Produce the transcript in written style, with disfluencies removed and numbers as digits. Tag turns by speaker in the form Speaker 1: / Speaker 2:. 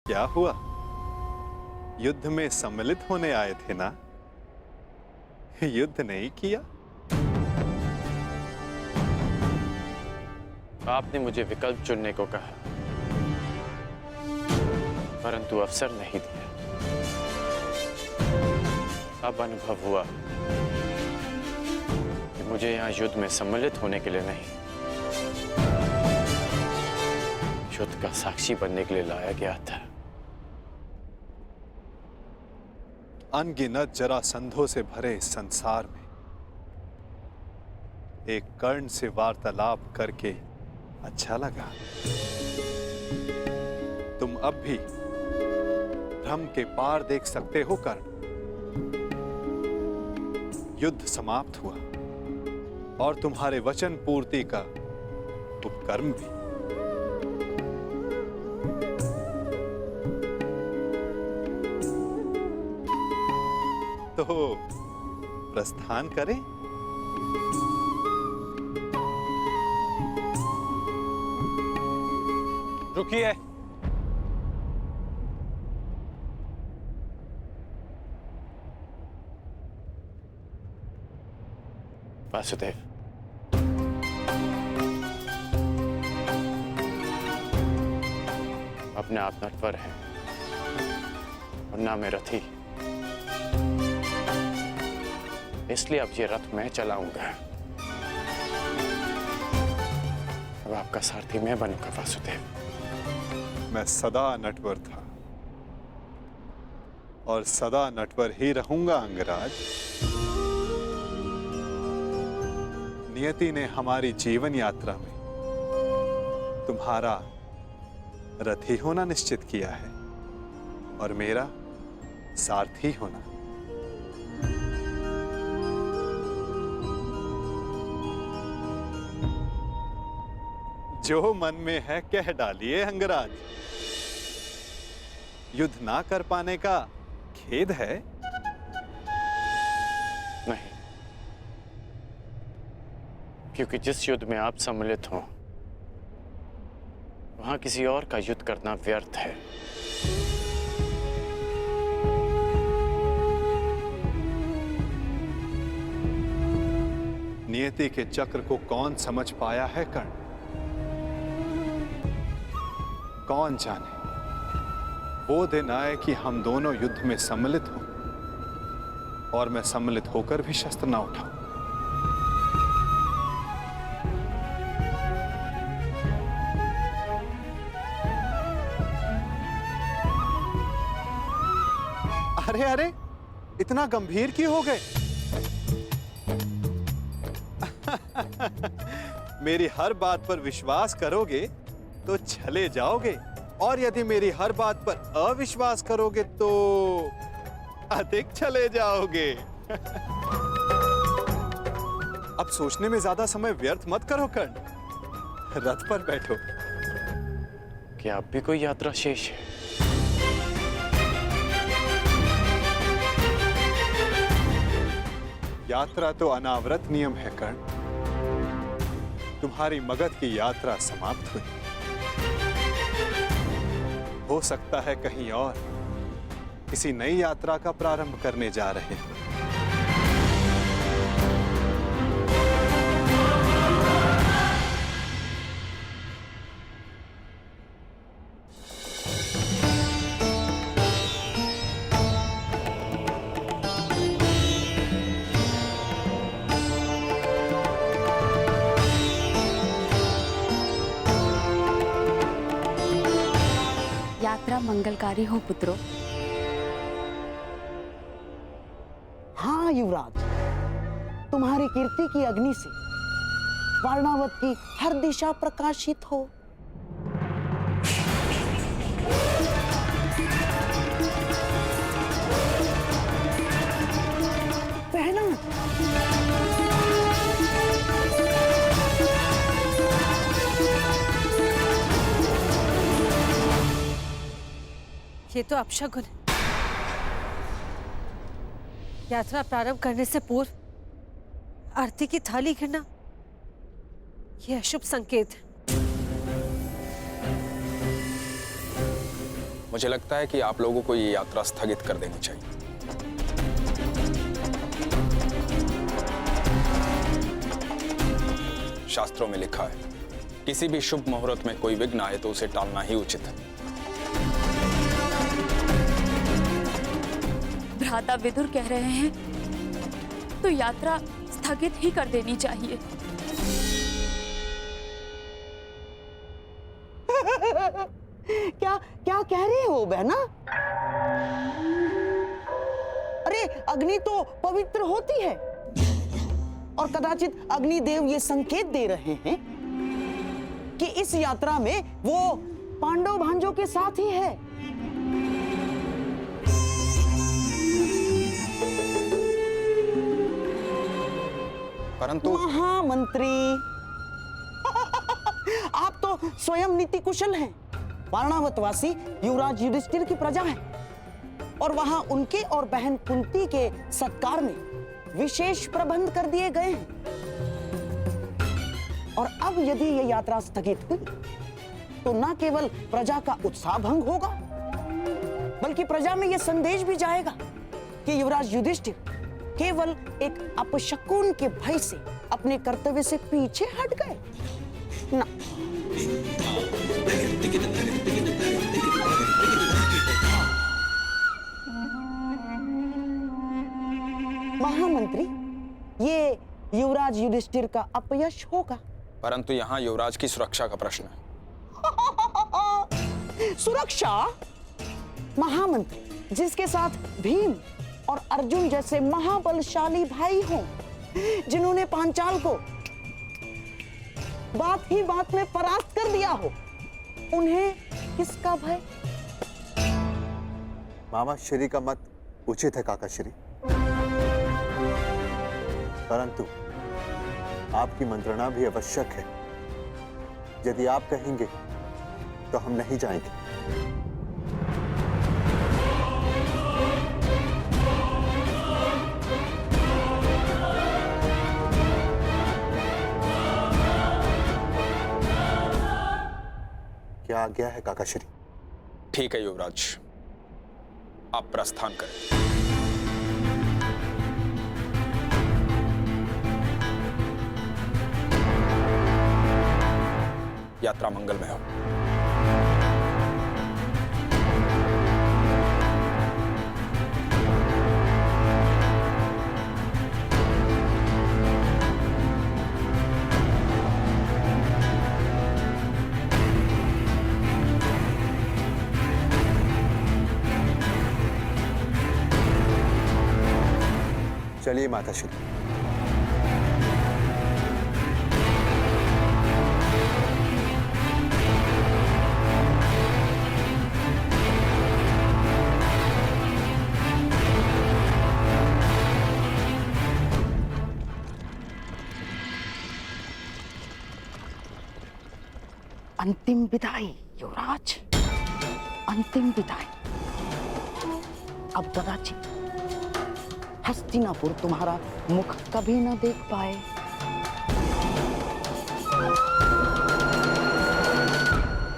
Speaker 1: क्या हुआ? युद्ध में सम्मिलित होने आए थे ना? युद्ध नहीं किया?
Speaker 2: आपने मुझे विकल्प चुनने को कहा, परंतु अवसर नहीं दिया। अब अनुभव हुआ कि मुझे यहां युद्ध में सम्मिलित होने के लिए नहीं, युद्ध का साक्षी बनने के लिए लाया गया था।
Speaker 1: अनगिनत जरासंधों से भरे इस संसार में एक कर्ण से वार्तालाप करके अच्छा लगा। तुम अब भी भ्रम के पार देख सकते हो कर्ण। युद्ध समाप्त हुआ और तुम्हारे वचन पूर्ति का उपकर्म भी। तो प्रस्थान करें?
Speaker 3: रुकिए।
Speaker 2: वासुदेव, अपने आप नटवर हैं और ना मैं रथी, इसलिए अब ये रथ मैं चलाऊंगा। अब आपका सारथी मैं बनूंगा वासुदेव।
Speaker 1: मैं सदा नटवर था और सदा नटवर ही रहूंगा अंगराज। नियति ने हमारी जीवन यात्रा में तुम्हारा रथी होना निश्चित किया है और मेरा सारथी होना। जो मन में है कह डालिए अंगराज। युद्ध ना कर पाने का खेद है?
Speaker 2: नहीं, क्योंकि जिस युद्ध में आप सम्मिलित हो वहां किसी और का युद्ध करना व्यर्थ है।
Speaker 1: नियति के चक्र को कौन समझ पाया है कर्ण? कौन जाने वो दिन आए कि हम दोनों युद्ध में सम्मिलित हों और मैं सम्मिलित होकर भी शस्त्र ना उठाऊं। अरे अरे, इतना गंभीर क्यों हो गए? मेरी हर बात पर विश्वास करोगे तो चले जाओगे, और यदि मेरी हर बात पर अविश्वास करोगे तो अधिक चले जाओगे। अब सोचने में ज्यादा समय व्यर्थ मत करो कर्ण, रथ पर बैठो।
Speaker 2: क्या अब भी कोई यात्रा शेष है?
Speaker 1: यात्रा तो अनावृत नियम है कर्ण। तुम्हारी मगध की यात्रा समाप्त हुई, हो सकता है कहीं और किसी नई यात्रा का प्रारंभ करने जा रहे हैं।
Speaker 4: यात्रा मंगलकारी हो पुत्रों।
Speaker 5: हाँ युवराज, तुम्हारी कीर्ति की अग्नि से वारणावत की हर दिशा प्रकाशित हो। पहना
Speaker 6: ये तो अपशगुन है। यात्रा प्रारंभ करने से पूर्व आरती की थाली गिरना ये अशुभ संकेत है।
Speaker 2: मुझे लगता है कि आप लोगों को ये यात्रा स्थगित कर देनी चाहिए। शास्त्रों में लिखा है, किसी भी शुभ मुहूर्त में कोई विघ्न आए तो उसे टालना ही उचित है।
Speaker 4: भ्राता विदुर कह रहे हैं तो यात्रा स्थगित ही कर देनी चाहिए।
Speaker 5: क्या क्या कह रहे हो बहना? अरे अग्नि तो पवित्र होती है और कदाचित अग्निदेव ये संकेत दे रहे हैं कि इस यात्रा में वो पांडव भांजों के साथ ही है।
Speaker 2: परंतु
Speaker 5: महामंत्री, आप तो स्वयं नीति कुशल हैं। वारणावतवासी युवराज युधिष्ठिर की प्रजा है और वहां उनके और बहन कुंती के सत्कार में विशेष प्रबंध कर दिए गए हैं। और अब यदि यह यात्रा स्थगित हुई तो न केवल प्रजा का उत्साह भंग होगा, बल्कि प्रजा में यह संदेश भी जाएगा कि युवराज युधिष्ठिर केवल एक अपशकुन के भय से अपने कर्तव्य से पीछे हट गए ना। महामंत्री, ये युवराज युधिष्ठिर का अपयश होगा।
Speaker 2: परंतु यहाँ युवराज की सुरक्षा का प्रश्न है।
Speaker 5: सुरक्षा? महामंत्री, जिसके साथ भीम और अर्जुन जैसे महाबलशाली भाई हों, जिन्होंने पांचाल को बात ही बात में परास्त कर दिया हो, उन्हें किसका भय?
Speaker 1: मामा श्री का मत उचित है काका श्री, परंतु आपकी मंत्रणा भी आवश्यक है। यदि आप कहेंगे तो हम नहीं जाएंगे। क्या आज्ञा है काका श्री?
Speaker 2: ठीक है युवराज, आप प्रस्थान करें। यात्रा मंगलमय हो।
Speaker 1: चलिए माता श्री।
Speaker 5: अंतिम विदाई युवराज, अंतिम विदाई। अब कदाचित हस्तिनापुर तुम्हारा मुख कभी न देख पाए।